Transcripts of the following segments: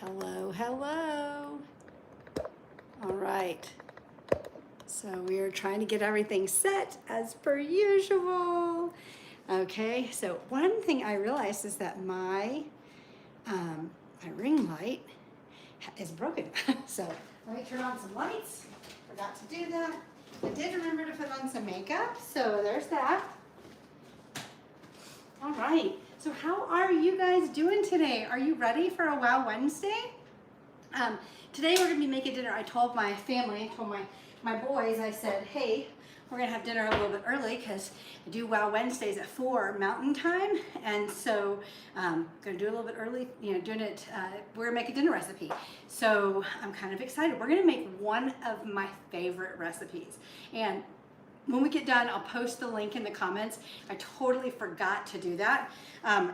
Hello, hello. All right. So we are trying to get everything set as per usual. Okay, so one thing I realized is that my ring light is broken. So let me turn on some lights. Forgot to do that. I did remember to put on some makeup, so there's that. All right, so how are you guys doing today? Are you ready for a Wow Wednesday? Today we're gonna be making dinner. I told my family, I told my boys, I said, hey, we're gonna have dinner a little bit early because I do Wow Wednesdays at 4 Mountain Time. And so gonna do it a little bit early, doing it, we're gonna make a dinner recipe. So I'm kind of excited. We're gonna make one of my favorite recipes. And when we get done, I'll post the link in the comments. I totally forgot to do that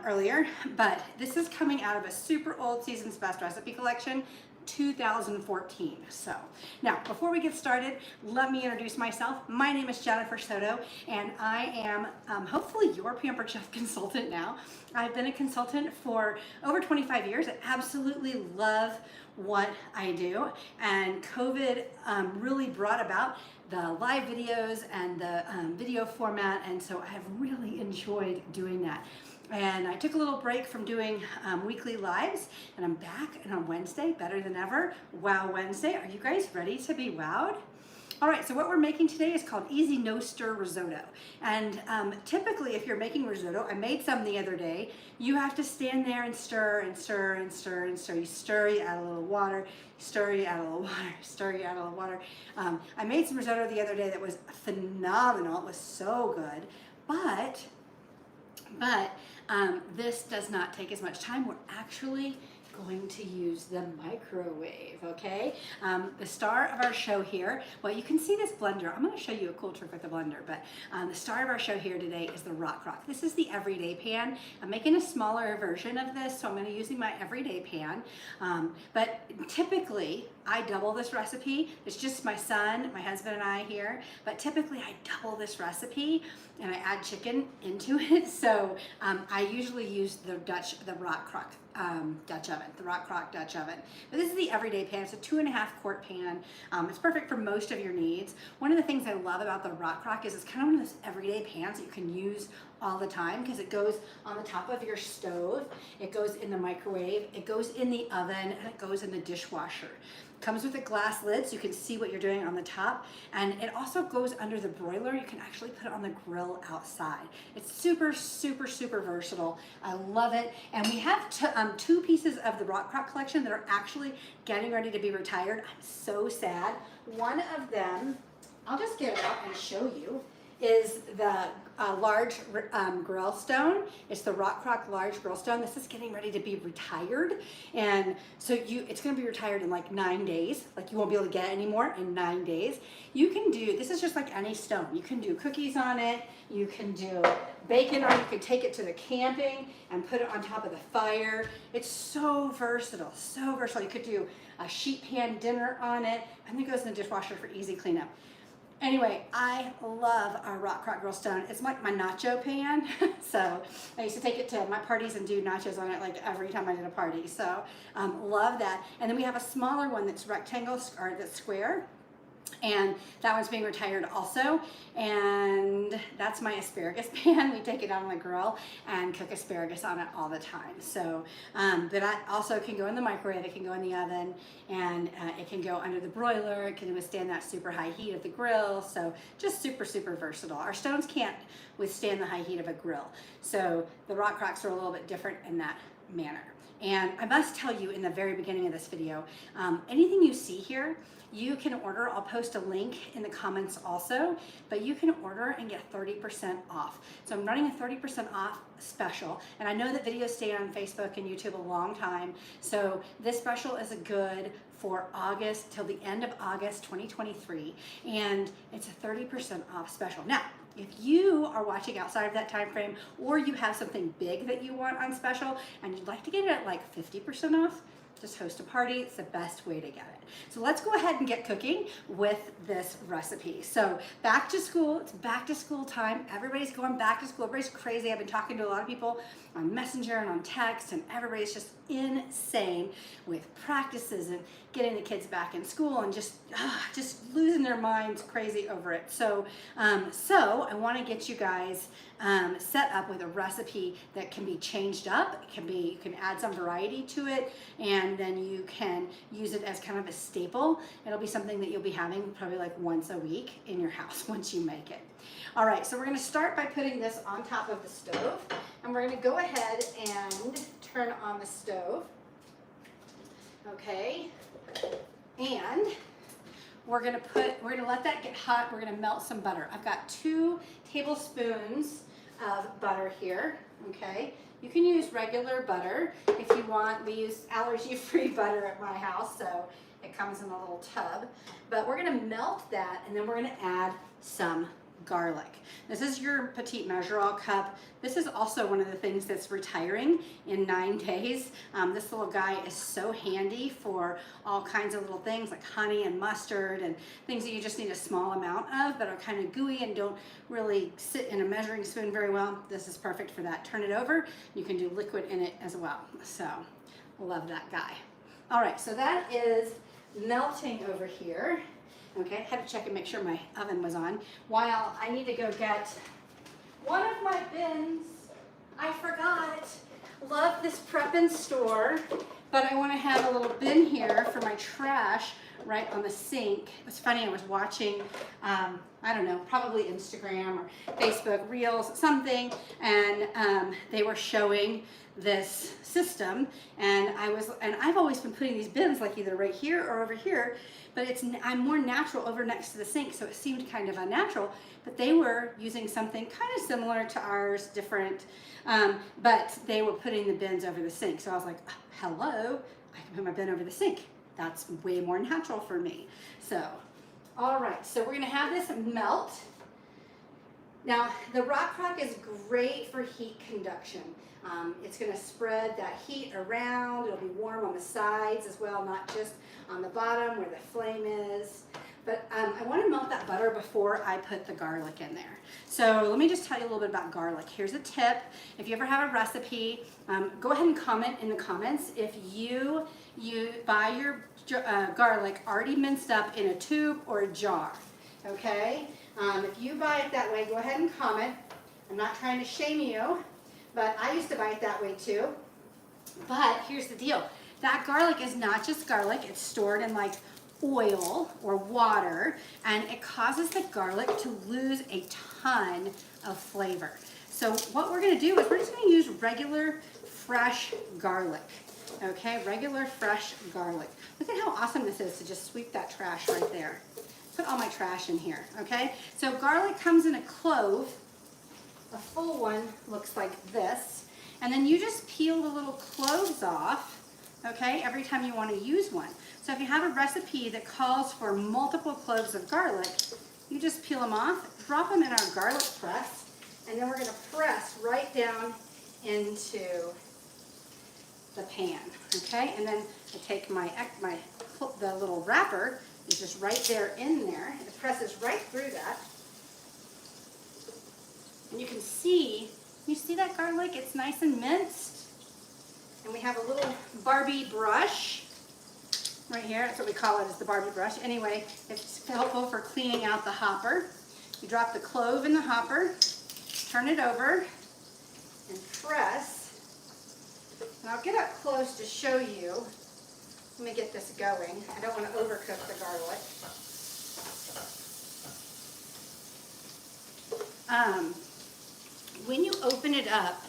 earlier, but this is coming out of a super old Season's Best recipe collection, 2014. So now, before we get started, let me introduce myself. My name is Jennifer Soto, and I am hopefully your Pampered Chef consultant now. I've been a consultant for over 25 years. I absolutely love what I do, and COVID really brought about the live videos and the video format, and so I have really enjoyed doing that. And I took a little break from doing weekly lives, and I'm back, and on Wednesday, better than ever, Wow Wednesday. Are you guys ready to be wowed? All right, so what we're making today is called Easy No Stir Risotto. And typically, if you're making risotto, I made some the other day, you have to stand there and stir and stir and stir and stir. You stir, you add a little water, stir, you add a little water, stir, you add a little water. I made some risotto the other day that was phenomenal. It was so good, but this does not take as much time. We're actually going to use the microwave, okay? The star of our show here, well, you can see this blender. I'm gonna show you a cool trick with the blender, but the star of our show here today is the Rock Crock. This is the everyday pan. I'm making a smaller version of this, so I'm gonna use my everyday pan. But typically, I double this recipe. It's just my son, my husband, and I here, but typically I double this recipe and I add chicken into it. So I usually use the Rock Crock Dutch oven, the Rock Crock Dutch oven. But this is the everyday pan. It's a 2.5 quart pan. It's perfect for most of your needs. One of the things I love about the Rock Crock is it's kind of one of those everyday pans that you can use all the time because it goes on the top of your stove, it goes in the microwave, it goes in the oven, and it goes in the dishwasher. Comes with a glass lid so you can see what you're doing on the top, and it also goes under the broiler. You can actually put it on the grill outside. It's super, super, super versatile. I love it. And we have two pieces of the Rock Crock collection that are actually getting ready to be retired. I'm so sad. One of them, I'll just get it out and show you, is the large grill stone. It's the Rock Crock large grill stone. This is getting ready to be retired, and so it's going to be retired in like 9 days. Like you won't be able to get it anymore in 9 days. You can do, this is just like any stone. You can do cookies on it. You can do bacon on it. You can take it to the camping and put it on top of the fire. It's so versatile, so versatile. You could do a sheet pan dinner on it, and then it goes in the dishwasher for easy cleanup. Anyway, I love our Rock Crock Grill Stone. It's like my nacho pan. So I used to take it to my parties and do nachos on it like every time I did a party. So love that. And then we have a smaller one that's rectangle or that's square. And that one's being retired also, and that's my asparagus pan. We take it out on the grill and cook asparagus on it all the time. So that also can go in the microwave, it can go in the oven, and it can go under the broiler. It can withstand that super high heat of the grill. So just super, super versatile. Our stones can't withstand the high heat of a grill. So the Rock Crocks are a little bit different in that manner. And I must tell you in the very beginning of this video, anything you see here, you can order. I'll post a link in the comments also, but you can order and get 30% off. So I'm running a 30% off special, and I know that videos stay on Facebook and YouTube a long time, so this special is good for August till the end of August 2023, and it's a 30% off special. Now, if you are watching outside of that time frame, or you have something big that you want on special and you'd like to get it at like 50% off, just host a party. It's the best way to get it. So let's go ahead and get cooking with this recipe. So back to school, it's back to school time. Everybody's going back to school. Everybody's crazy. I've been talking to a lot of people on Messenger and on text, and everybody's just insane with practices and getting the kids back in school and just losing their minds crazy over it. So I want to get you guys set up with a recipe that can be changed up. It can be, you can add some variety to it, and then you can use it as kind of a staple. It'll be something that you'll be having probably like once a week in your house once you make it. All right, so we're going to start by putting this on top of the stove, and we're going to go ahead and turn on the stove. Okay, and we're going to let that get hot. We're going to melt some butter. I've got 2 tablespoons of butter here. Okay, you can use regular butter if you want. We use allergy-free butter at my house, so it comes in a little tub. But we're going to melt that, and then we're going to add some garlic. This is your petite measure-all cup. This is also one of the things that's retiring in 9 days. This little guy is so handy for all kinds of little things like honey and mustard and things that you just need a small amount of that are kind of gooey and don't really sit in a measuring spoon very well. This is perfect for that. Turn it over. You can do liquid in it as well. So, love that guy. All right, so that is melting over here. Okay, had to check and make sure my oven was on. While I need to go get one of my bins. I forgot. Love this prep and store, but I want to have a little bin here for my trash right on the sink. It was funny, I was watching, I don't know, probably Instagram or Facebook Reels, something, and they were showing this system, and I've always been putting these bins like either right here or over here, but I'm more natural over next to the sink, so it seemed kind of unnatural, but they were using something kind of similar to ours, different, but they were putting the bins over the sink. So I was like, oh, hello, I can put my bin over the sink. That's way more natural for me. So, all right, so we're gonna have this melt. Now, the rock crock is great for heat conduction. It's going to spread that heat around. It'll be warm on the sides as well, not just on the bottom where the flame is. But I want to melt that butter before I put the garlic in there. So let me just tell you a little bit about garlic. Here's a tip. If you ever have a recipe, go ahead and comment in the comments if you buy your garlic already minced up in a tube or a jar. Okay? If you buy it that way, go ahead and comment. I'm not trying to shame you, but I used to buy it that way too. But here's the deal. That garlic is not just garlic. It's stored in like oil or water, and it causes the garlic to lose a ton of flavor. So what we're going to do is we're just going to use regular fresh garlic. Okay, regular fresh garlic. Look at how awesome this is to just sweep that trash right there. Put all my trash in here, okay? So garlic comes in a clove. A full one looks like this. And then you just peel the little cloves off, okay, every time you want to use one. So if you have a recipe that calls for multiple cloves of garlic, you just peel them off, drop them in our garlic press, and then we're going to press right down into the pan, okay? And then I take the little wrapper, is just right there in there. It presses right through that. And you see that garlic? It's nice and minced. And we have a little Barbie brush right here. That's what we call it, is the Barbie brush. Anyway, it's helpful for cleaning out the hopper. You drop the clove in the hopper, turn it over, and press. And I'll get up close to show you. Let me get this going. I don't want to overcook the garlic. When you open it up,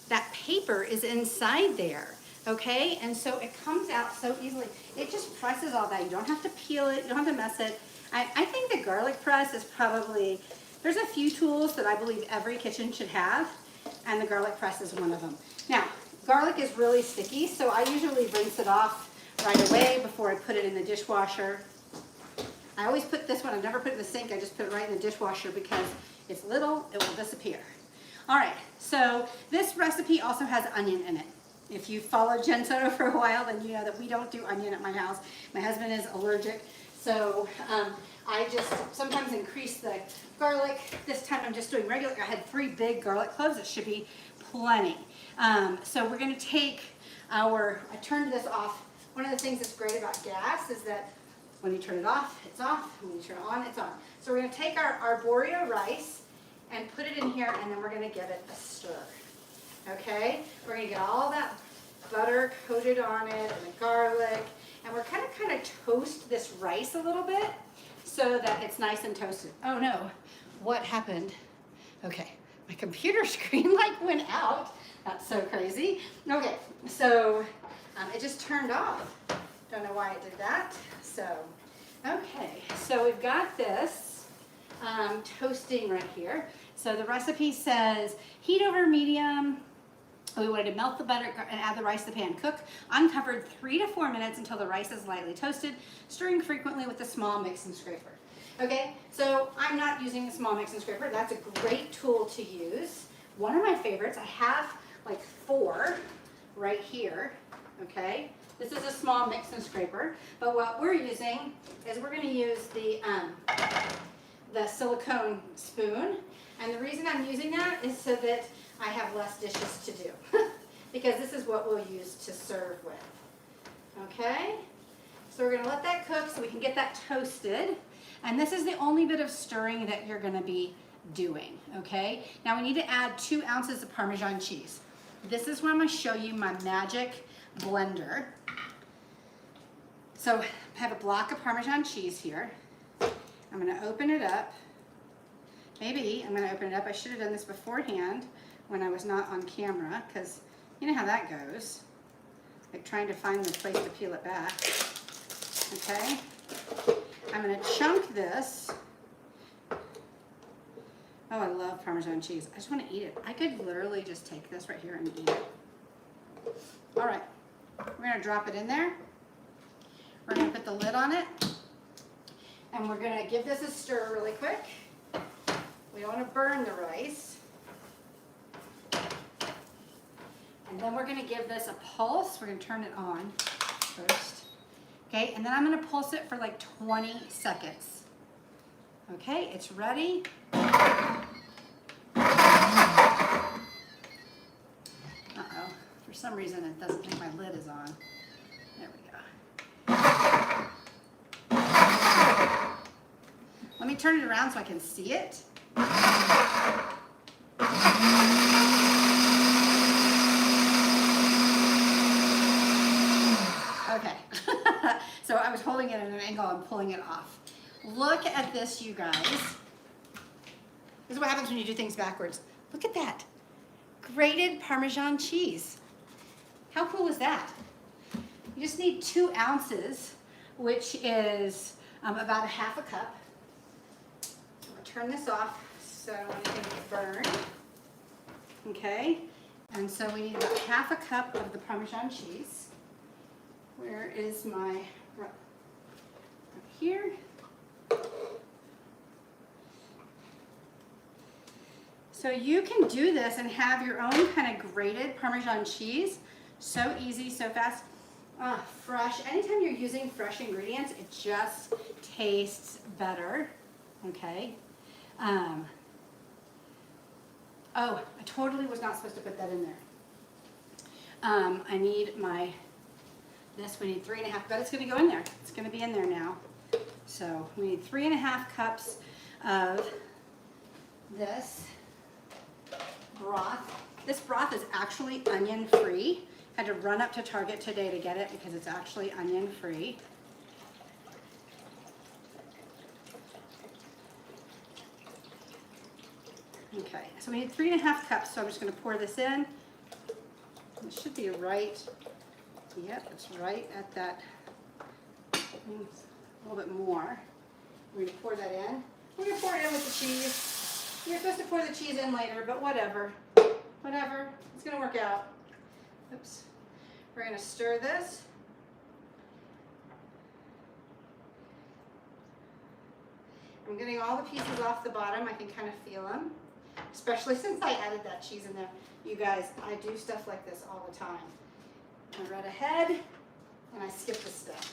that paper is inside there, okay? And so it comes out so easily. It just presses all that. You don't have to peel it. You don't have to mess it. I think the garlic press is probably, there's a few tools that I believe every kitchen should have, and the garlic press is one of them. Now, garlic is really sticky, so I usually rinse it off right away before I put it in the dishwasher. I always put this one, I've never put it in the sink, I just put it right in the dishwasher because it's little, it will disappear. All right, so this recipe also has onion in it. If you followed Jen Soto for a while, then you know that we don't do onion at my house. My husband is allergic, so I just sometimes increase the garlic. This time I'm just doing regular. I had 3 big garlic cloves. It should be plenty. So we're going to take I turned this off. One of the things that's great about gas is that when you turn it off, it's off. When you turn it on, it's on. So we're going to take our arborio rice and put it in here, and then we're going to give it a stir. Okay? We're going to get all that butter coated on it and the garlic, and we're kind of toast this rice a little bit so that it's nice and toasted. Oh no, what happened? Okay, my computer screen went out. That's so crazy. Okay, so it just turned off. Don't know why it did that. So, okay, so we've got this toasting right here. So the recipe says heat over medium. We wanted to melt the butter and add the rice to the pan. Cook uncovered 3 to 4 minutes until the rice is lightly toasted, stirring frequently with a small mixing scraper. Okay, so I'm not using a small mixing scraper. That's a great tool to use. One of my favorites, I have 4 right here, okay? This is a small mixing scraper, but what we're using is we're gonna use the silicone spoon, and the reason I'm using that is so that I have less dishes to do, because this is what we'll use to serve with, okay? So we're gonna let that cook so we can get that toasted, and this is the only bit of stirring that you're gonna be doing, okay? Now we need to add 2 ounces of Parmesan cheese. This is where I'm gonna show you my magic blender. So I have a block of Parmesan cheese here. I'm gonna open it up. Maybe I'm gonna open it up. I should have done this beforehand when I was not on camera, because you know how that goes. Like trying to find the place to peel it back. Okay? I'm gonna chunk this. Oh, I love Parmesan cheese. I just want to eat it. I could literally just take this right here and eat it. All right, we're going to drop it in there. We're going to put the lid on it. And we're going to give this a stir really quick. We don't want to burn the rice. And then we're going to give this a pulse. We're going to turn it on first. Okay, and then I'm going to pulse it for 20 seconds. Okay, it's ready. Uh-oh, for some reason it doesn't think my lid is on. There we go. Let me turn it around so I can see it. Okay, so I was holding it at an angle and pulling it off. Look at this, you guys. This is what happens when you do things backwards. Look at that. Grated Parmesan cheese. How cool is that? You just need 2 ounces, which is about 1/2 cup. I'll turn this off so I don't want anything to burn. Okay, and so we need about 1/2 cup of the Parmesan cheese. Where is my, right here. So you can do this and have your own kind of grated Parmesan cheese. So easy, so fast. Fresh. Anytime you're using fresh ingredients, it just tastes better. Okay. Oh, I totally was not supposed to put that in there. I need we need 3.5, but it's going to go in there. It's going to be in there now. So we need 3.5 cups of this broth. This broth is actually onion free. Had to run up to Target today to get it because it's actually onion free. Okay, so we need 3.5 cups, so I'm just going to pour this in. It should be right, yep, it's right at that, a little bit more. We're going to pour that in. We're going to pour it in with the cheese. You're supposed to pour the cheese in later, but whatever. Whatever, it's going to work out. Oops. We're going to stir this. I'm getting all the pieces off the bottom. I can kind of feel them, especially since I added that cheese in there. You guys, I do stuff like this all the time. I read ahead and I skipped a step.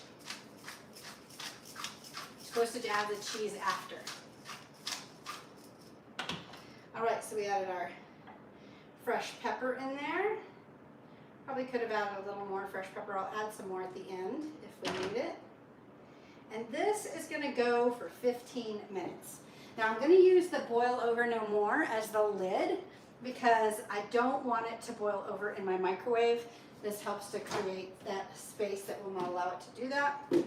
You're supposed to add the cheese after. All right, so we added our fresh pepper in there. Probably could have added a little more fresh pepper. I'll add some more at the end if we need it. And this is going to go for 15 minutes. Now I'm going to use the boil over no more as the lid because I don't want it to boil over in my microwave. This helps to create that space that will not allow it to do that. And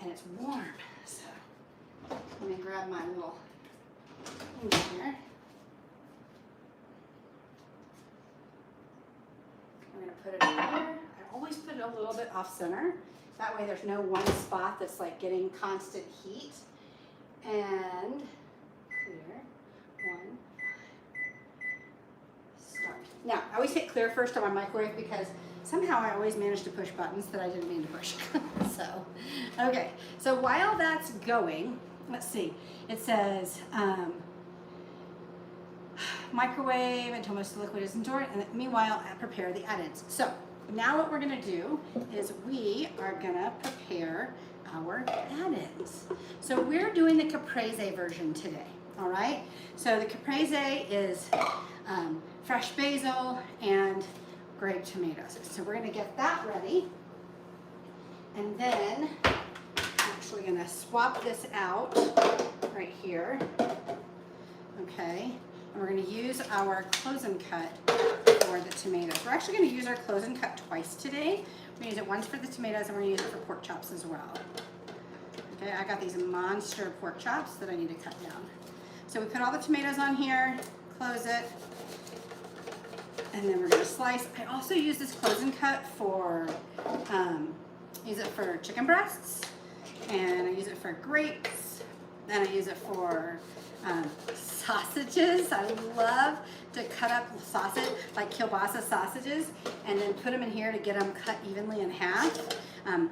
it's warm, so let me grab my little thing here. I'm going to put it in here. I always put it a little bit off center. That way there's no one spot that's like getting constant heat. And clear. One. Start. Now, I always hit clear first on my microwave because somehow I always manage to push buttons that I didn't mean to push. So, okay. So while that's going, let's see. It says microwave until most of the liquid is absorbed, and meanwhile prepare the add-ins. So now what we're going to do is we are going to prepare our add-ins. So we're doing the caprese version today, all right? So the caprese is fresh basil and grape tomatoes. So we're going to get that ready, and then I'm actually going to swap this out right here, okay? And we're going to use our close and cut for the tomatoes. We're actually going to use our close and cut twice today. We're going to use it once for the tomatoes, and we're going to use it for pork chops as well. Okay, I got these monster pork chops that I need to cut down. So we put all the tomatoes on here, close it, and then we're going to slice. I also use this close and cut for, use it for chicken breasts, and I use it for grapes, and I use it for sausages. I love to cut up sausage, like kielbasa sausages, and then put them in here to get them cut evenly in half.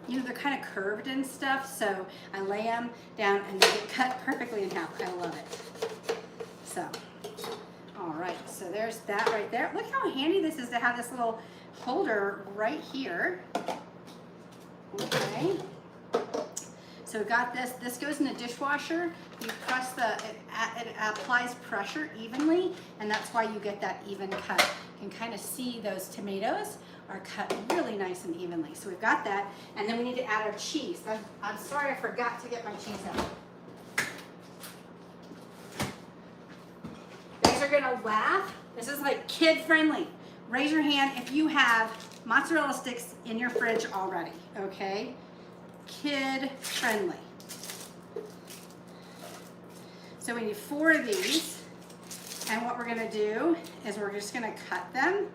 You know, they're kind of curved and stuff, so I lay them down and they get cut perfectly in half. I love it. So, all right, so there's that right there. Look how handy this is to have this little holder right here. Okay. So we got this. This goes in the dishwasher. You press it applies pressure evenly, and that's why you get that even cut. You can kind of see those tomatoes are cut really nice and evenly. So we've got that, and then we need to add our cheese. I'm sorry I forgot to get my cheese out. You guys are gonna laugh. This is like kid friendly. Raise your hand if you have mozzarella sticks in your fridge already, okay? Kid friendly. So we need 4 of these, and what we're going to do is we're just going to cut them.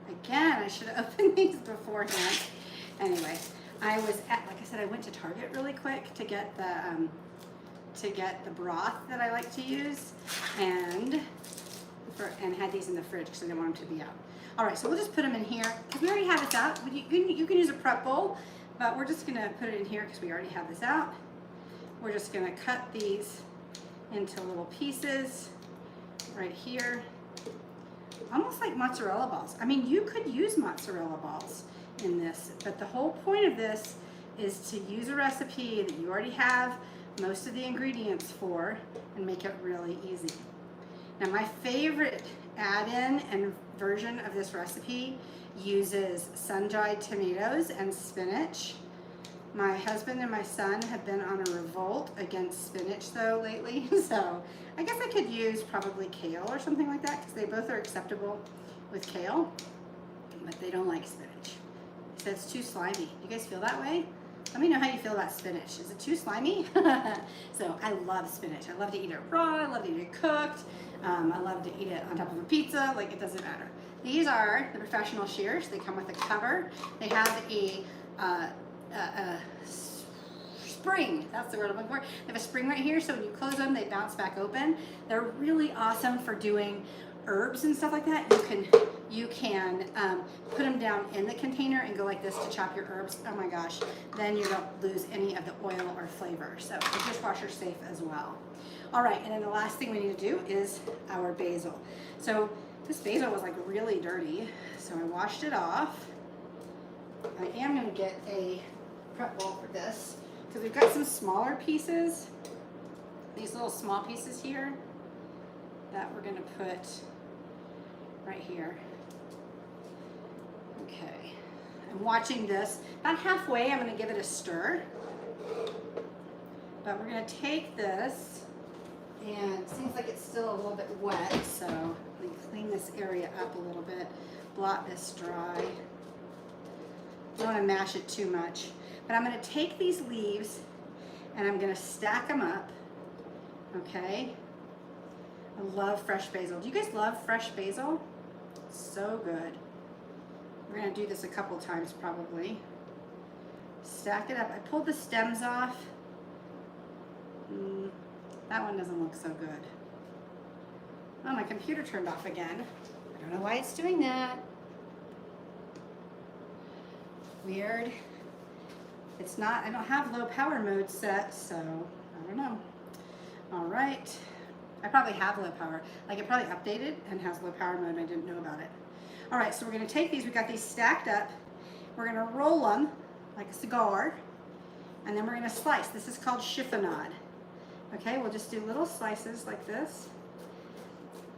Again, I should have opened these beforehand. Anyway, I was at, like I said, I went to Target really quick to get the broth that I like to use, and had these in the fridge because I didn't want them to be out. All right, so we'll just put them in here because we already have this out. You can use a prep bowl, but we're just gonna put it in here because we already have this out. We're just gonna cut these into little pieces right here, almost like mozzarella balls. I mean, you could use mozzarella balls in this, but the whole point of this is to use a recipe that you already have most of the ingredients for and make it really easy. Now, my favorite add-in and version of this recipe uses sun-dried tomatoes and spinach. My husband and my son have been on a revolt against spinach though lately, so I guess I could use probably kale or something like that because they both are acceptable with kale, but they don't like spinach. So it's too slimy. You guys feel that way? Let me know how you feel about spinach. Is it too slimy? So I love spinach. I love to eat it raw. I love to eat it cooked. I love to eat it on top of a pizza. Like, it doesn't matter. These are the professional shears. They come with a cover. They have a spring. That's the word I'm looking for. They have a spring right here, so when you close them, they bounce back open. They're really awesome for doing herbs and stuff like that. You can put them down in the container and go like this to chop your herbs. Oh my gosh, then you don't lose any of the oil or flavor. So the dishwasher's safe as well. All right, and then the last thing we need to do is our basil. So this basil was like really dirty, so I washed it off. I am going to get a prep bowl for this because we've got some smaller pieces, these little small pieces here that we're going to put right here. Okay, I'm watching this. About halfway, I'm going to give it a stir. But we're going to take this, and it seems like it's still a little bit wet, so let me clean this area up a little bit, blot this dry. Don't want to mash it too much. But I'm going to take these leaves and I'm going to stack them up, okay? I love fresh basil. Do you guys love fresh basil? So good. We're going to do this a couple times probably. Stack it up. I pulled the stems off. That one doesn't look so good. Oh, my computer turned off again. I don't know why it's doing that. Weird. It's not, I don't have low power mode set, so I don't know. All right. I probably have low power. Like it probably updated and has low power mode and I didn't know about it. All right, so we're gonna take these, we got these stacked up. We're gonna roll them like a cigar, and then we're gonna slice. This is called chiffonade. Okay, we'll just do little slices like this.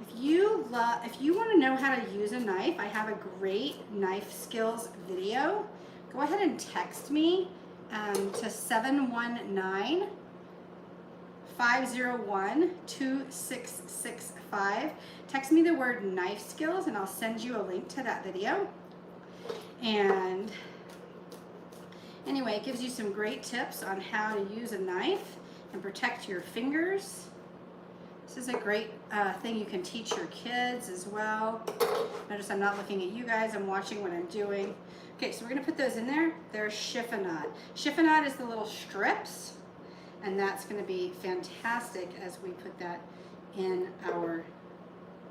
If you want to know how to use a knife, I have a great knife skills video. Go ahead and text me to 719-501-2665. Text me the word knife skills and I'll send you a link to that video. And anyway, it gives you some great tips on how to use a knife and protect your fingers. This is a great thing you can teach your kids as well. Notice I'm not looking at you guys, I'm watching what I'm doing. Okay, so we're gonna put those in there. They're chiffonade. Chiffonade is the little strips, and that's gonna be fantastic as we put that in our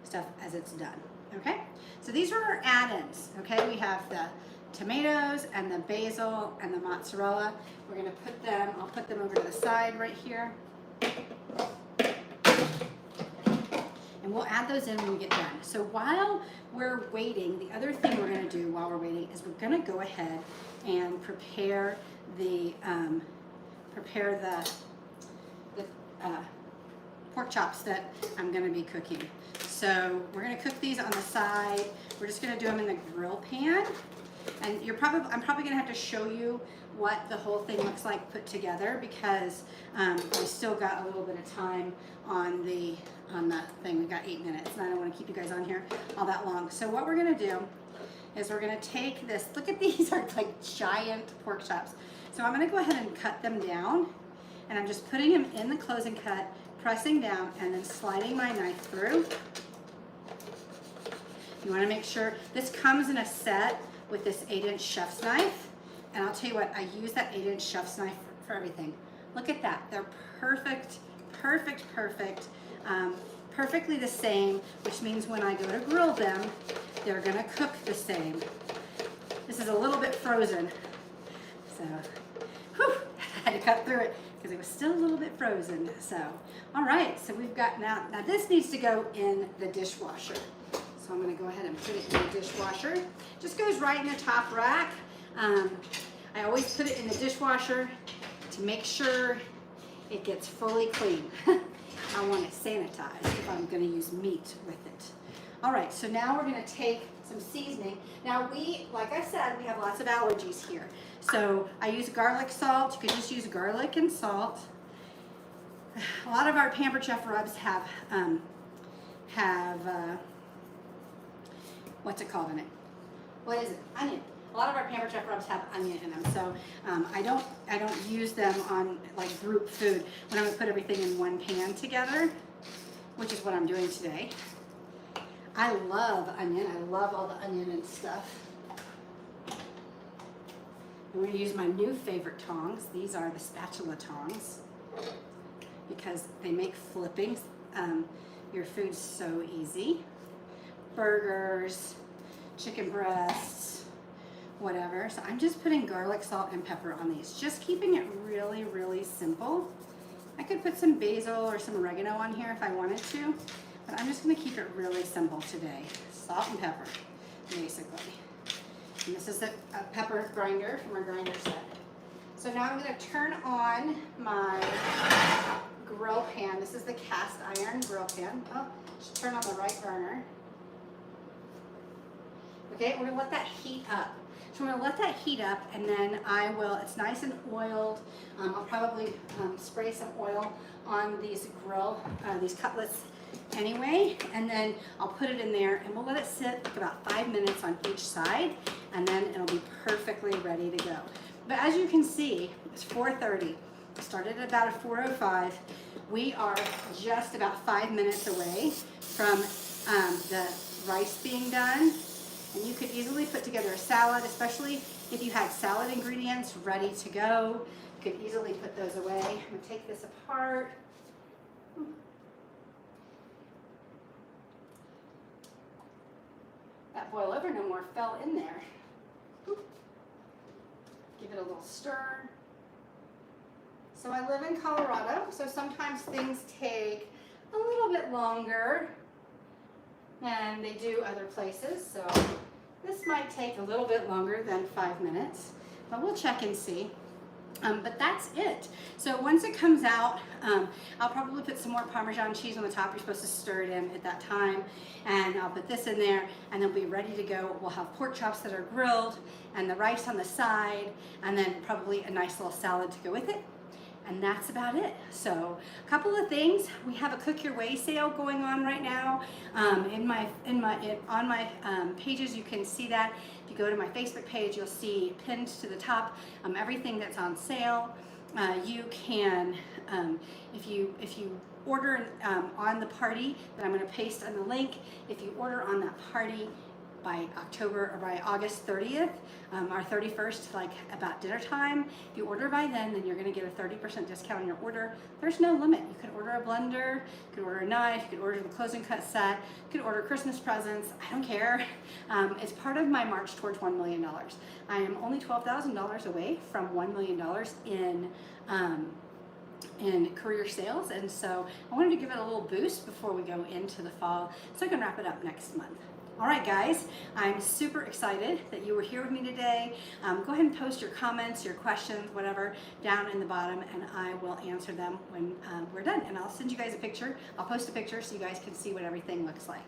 stuff as it's done, okay? So these are our add-ins, okay? We have the tomatoes and the basil and the mozzarella. We're gonna put them, I'll put them over to the side right here. And we'll add those in when we get done. So while we're waiting, the other thing we're gonna do while we're waiting is we're gonna go ahead and prepare the pork chops that I'm gonna be cooking. So we're gonna cook these on the side. We're just gonna do them in the grill pan. And I'm probably gonna have to show you what the whole thing looks like put together because we still got a little bit of time on the thing. We've got 8 minutes and I don't want to keep you guys on here all that long. So what we're gonna do is we're gonna take this, look at these are like giant pork chops. So I'm gonna go ahead and cut them down and I'm just putting them in the closing cut, pressing down and then sliding my knife through. You wanna make sure, this comes in a set with this 8-inch chef's knife. And I'll tell you what, I use that 8-inch chef's knife for everything. Look at that, they're perfect, perfect, perfect. Perfectly the same, which means when I go to grill them, they're gonna cook the same. This is a little bit frozen, so, whew, I had to cut through it because it was still a little bit frozen. So, all right, so we've got now this needs to go in the dishwasher. So I'm gonna go ahead and put it in the dishwasher. Just goes right in the top rack. I always put it in the dishwasher to make sure it gets fully clean. I want it sanitized if I'm gonna use meat with it. All right, so now we're gonna take some seasoning. Now like I said, we have lots of allergies here. So I use garlic salt. You could just use garlic and salt. A lot of our Pampered Chef rubs have what's it called in it? What is it? Onion. A lot of our Pampered Chef rubs have onion in them, so I don't use them on like group food when I'm gonna put everything in one pan together, which is what I'm doing today. I love onion. I love all the onion and stuff. I'm gonna use my new favorite tongs. These are the spatula tongs because they make flipping your food so easy. Burgers, chicken breasts, whatever. So I'm just putting garlic, salt, and pepper on these. Just keeping it really, really simple. I could put some basil or some oregano on here if I wanted to, but I'm just gonna keep it really simple today. Salt and pepper, basically. And this is the pepper grinder from our grinder set. So now I'm gonna turn on my grill pan. This is the cast iron grill pan. Oh, just turn on the right burner. Okay, we're gonna let that heat up. So I'm gonna let that heat up, and then I will, it's nice and oiled. I'll probably spray some oil on these these cutlets anyway, and then I'll put it in there and we'll let it sit like about 5 minutes on each side, and then it'll be perfectly ready to go. But as you can see, it's 4:30. I started at about 4:05. We are just about 5 minutes away from the rice being done. And you could easily put together a salad, especially if you had salad ingredients ready to go. You could easily put those away. I'm gonna take this apart. That boil over no more fell in there. Give it a little stir. So I live in Colorado, so sometimes things take a little bit longer than they do other places. So this might take a little bit longer than 5 minutes, but we'll check and see. But that's it. So once it comes out, I'll probably put some more Parmesan cheese on the top. You're supposed to stir it in at that time. And I'll put this in there, and they'll be ready to go. We'll have pork chops that are grilled, and the rice on the side, and then probably a nice little salad to go with it. And that's about it. So a couple of things. We have a Cook Your Way sale going on right now. On my pages, you can see that. If you go to my Facebook page, you'll see pinned to the top everything that's on sale. You can, if you order on the party that I'm going to paste on the link, if you order on that party by August 30th, or 31st, like about dinner time. If you order by then you're going to get a 30% discount on your order. There's no limit. You could order a blender, you could order a knife, you could order the close and cut set, you could order Christmas presents. I don't care. It's part of my march towards $1 million. I am only $12,000 away from $1 million in career sales, and so I wanted to give it a little boost before we go into the fall, so I can wrap it up next month. All right, guys, I'm super excited that you were here with me today. Go ahead and post your comments, your questions, whatever, down in the bottom, and I will answer them when we're done. And I'll send you guys a picture. I'll post a picture so you guys can see what everything looks like.